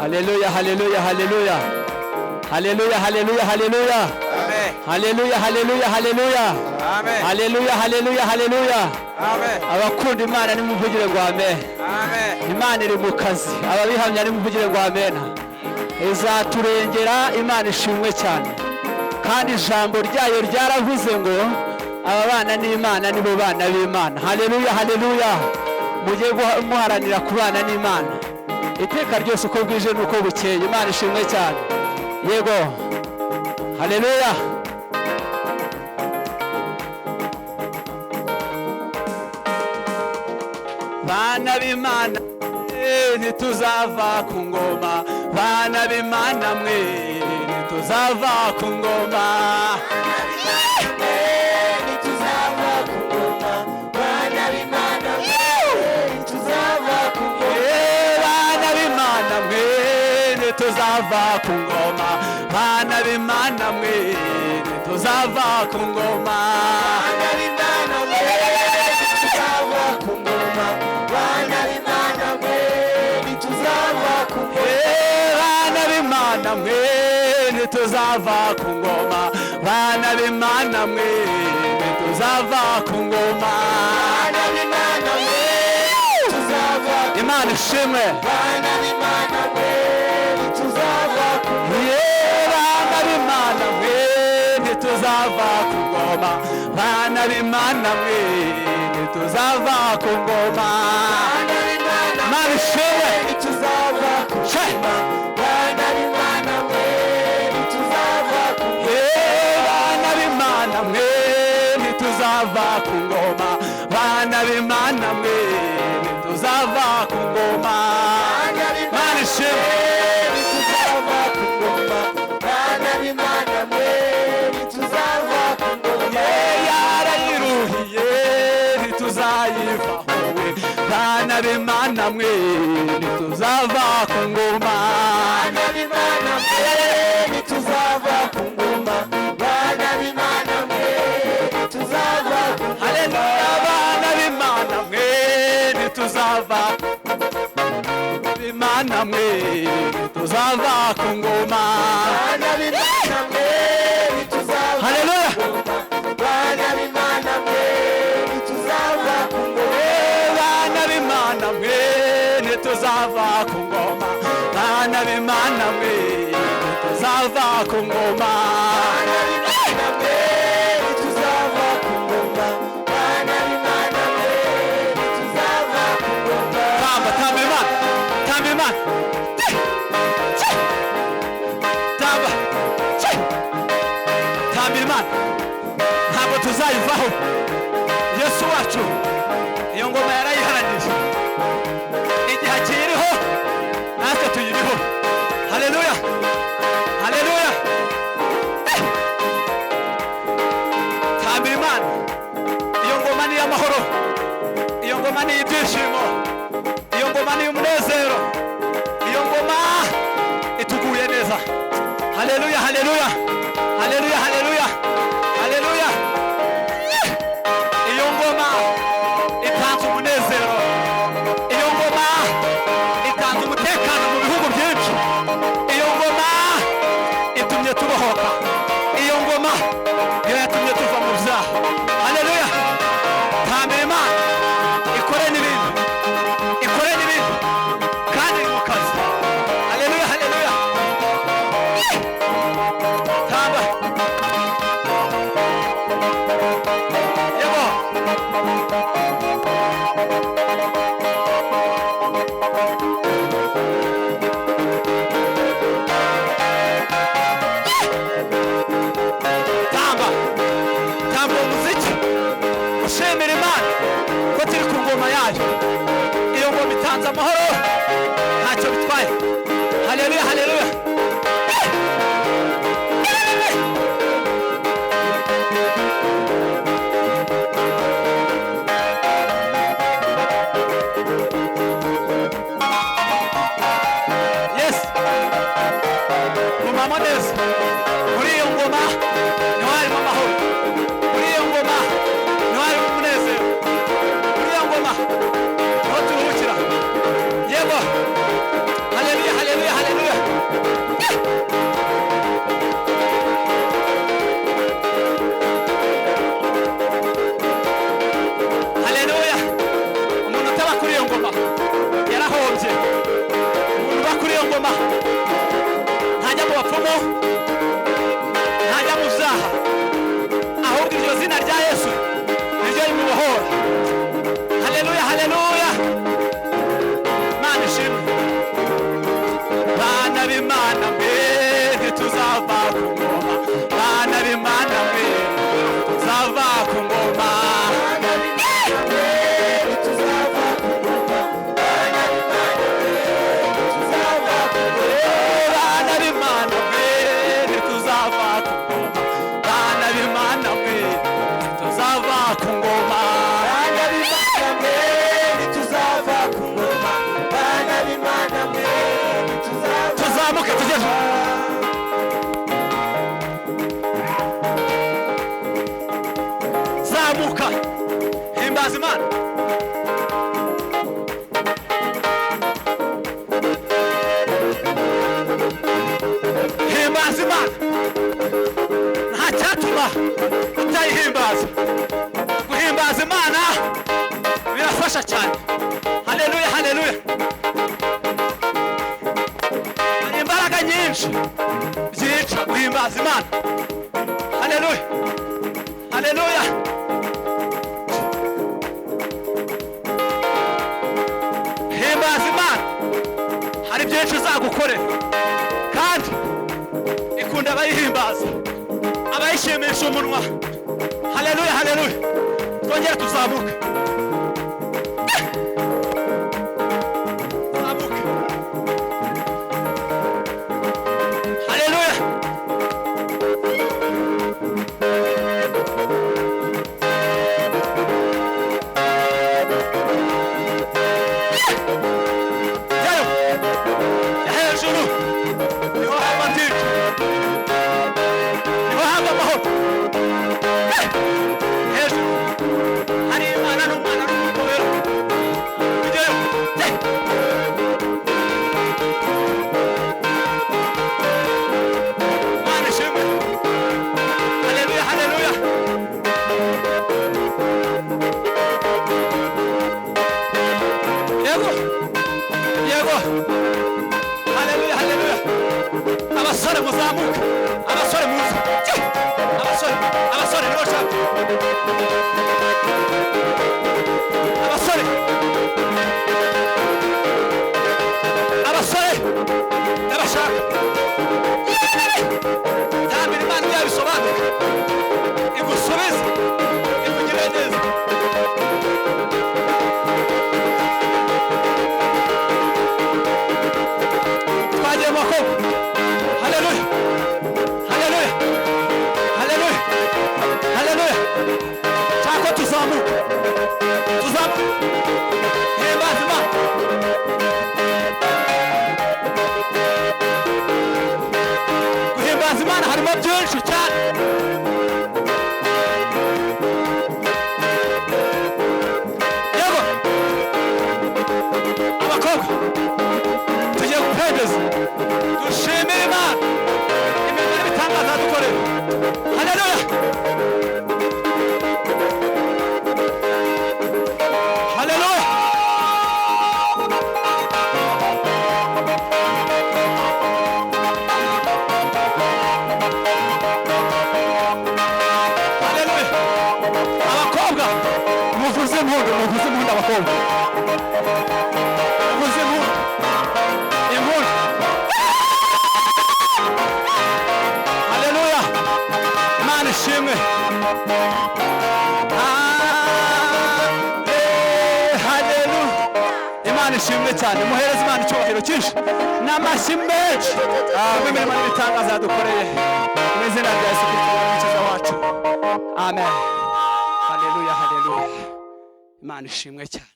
Haleluya, haleluya, haleluya. Haleluya, haleluya, haleluya. Amen. Haleluya, haleluya, haleluya. Amen. Haleluya, haleluya, haleluya. Amen. Abakunda Imana nimuvugire ngo amen. Amen. Imana iri mu kazi, ababihamya nimuvugire ngo amen. Izaturengera, Imana ishimwe cyane. Kandi ijambo ryayo ryaravuze ngo aba bana n'Imana nibo bana b'Imana. Haleluya, haleluya. Mujye muharanira kubana n'Imana iteka ryose uko bwije nuko bukeye. Imana ishimwe cyane. Yego, haleluya. Bana b'Imana ntituzava ku ngoma, bana b'Imana mwe ntituzava ku ngoma. Tuzava ku ngoma, bana b'Imana mwe tuzava ku ngoma. Bana b'Imana mwe tuzava ku ngoma, bana b'Imana mwe tuzava ku ngoma. Bana b'Imana mwe tuzava ku ngoma, bana b'Imana mwe tuzava ku ngoma. Bana b'Imana mwe tuzava. Imana ishimwe. Bana b'Imana mwe tuzava ku ngoma, bana b'Imana mwe tuzava ku ngoma. Imana ishimwe. Tuzava ku ngoma, bana b'Imana mwe tuzava ku ngoma. Bana b'Imana mwe tuzava ku ngoma, bana b'Imana mwe tuzava ku ngoma. Imana ishimwe. Bana b'Imana mwe tuzava ku ngoma. Bana b'Imana mwe tuzava ku ngoma, bana b'Imana mwe tuzava ku ngoma. Haleluya. Bana b'Imana mwe tuzava, b'Imana mwe tuzava ku ngoma. Bana b'Imana mwe tuzava. Haleluya. Bana b'Imana mwe tuzava ku ngoma. Bana b'Imana mwe tuzava ku ngoma, bana b'Imana mwe tuzava ku ngoma. Bana b'Imana mwe tuzava ku ngoma, bana b'Imana mwe tuzava ku ngoma. Tamba, tamba Imana, tamba Imana. Tamba, tamba Imana. Ntabwo tuzayivaho. Yesu wacu iyo ngoma yarayiharanije, igihe akiriho natwe tuyiriho. Haleluya, haleluya. Tambira Imana. Iyo ngoma ni y'amahoro, iyo ngoma ni ibyishimo, iyo ngoma ni umunezero, iyo ngoma ituguye neza. Haleluya, haleluya, haleluya, haleluya, haleluya. Iyo ngoma itanze umunezero, iyo ngoma itanze umutekano mu bihugu byinshi, iyo ngoma itumye tubohoka, iyo ngoma niyo yatumye tuva mu byaha. Haleluya. Tambira Imana. Ikore n'ibindi, ikore n'ibindi, kandi iri mu kazi. Haleluya, haleluya. Tamba. Yego. Tamba, tamba umuziki ushimira Imana ko turi ku ngoma yayo. Iyo ngoma itanze amahoro, ntacyo bitwaye. Haleluya, haleluya. Yes. Mumamo neza. Muri iyo ngoma niho harimo amahoro. Muri iyo ngoma niho harimo umunezero. Muri iyo ngoma niho turuhukira. Yego. Haleluya, haleluya, haleluya. uba kuri iyo ngoma yarahombye. Umuntu uba kuri iyo ngoma ntajya mu bapfumu, ntajya mu byaha, ahubwo iryo zina rya Yesu niryo rimubohora. Haleluya, haleluya, Imana ishimwe. Bana b'Imana mwe ntituzava ku ngoma, bana b'Imana mwe ntituzava ku ngoma. Zamuka, himbaza Imana. Himbaza Imana, nta cyatuma utayihimbaza. Guhimbaza Imana birafasha cyane. Haleluya, haleluya. Hari imbaraga nyinshi zica guhimbaza Imana. Haleluya, haleluya. Himbaza Imana, hari byinshi uzagukorera kandi ikunda abayihimbaza, abayishimisha umunwa. Haleluya, haleluya. Twongere tuzamuke, tuzamuke. Haleluya. Hejuru niho haba byinshi, niho haba amahoro. Hejuru hari Imana n'Umwana n'Umwuka Wera. Tugereyo. Imana ishimwe. Haleluya, haleluya. Yego, yego. Haleluya, haleluya. Abasore muzamuka, abasore muze. Abasore, abasore nibo shaka. Abasore, abasore n'abashaka. Tambira Imana yabisobanuka, igusubize, ikugirire neza. Twagiye mu bakobwa. Haleluya, haleluya, haleluya, haleluya. Cyako tuzamuka, tuzamuka. Himbaza Imana. Guhimbaza Imana harimo byinshi cyane. Yego, abakobwa tugiye gupendeza, dushimire Imana imirimo n'ibitangaza dukorera. Haleluya, haleluya. Haleluya. Abakobwa muvuze impundu, muvuze impundu abakobwa. Muvuze impundu. Impundu. Haleluya. Imana ishimwe. Haleluya. Imana ishimwe cyane. Muhereze Imana icyubahiro cyinshi n'amashyi menshi. Imirimo n'ibitangaza yadukoreye mu izina rya Yesu Kristo umukiza wacu. Amen. Haleluya, haleluya. Imana ishimwe cyane.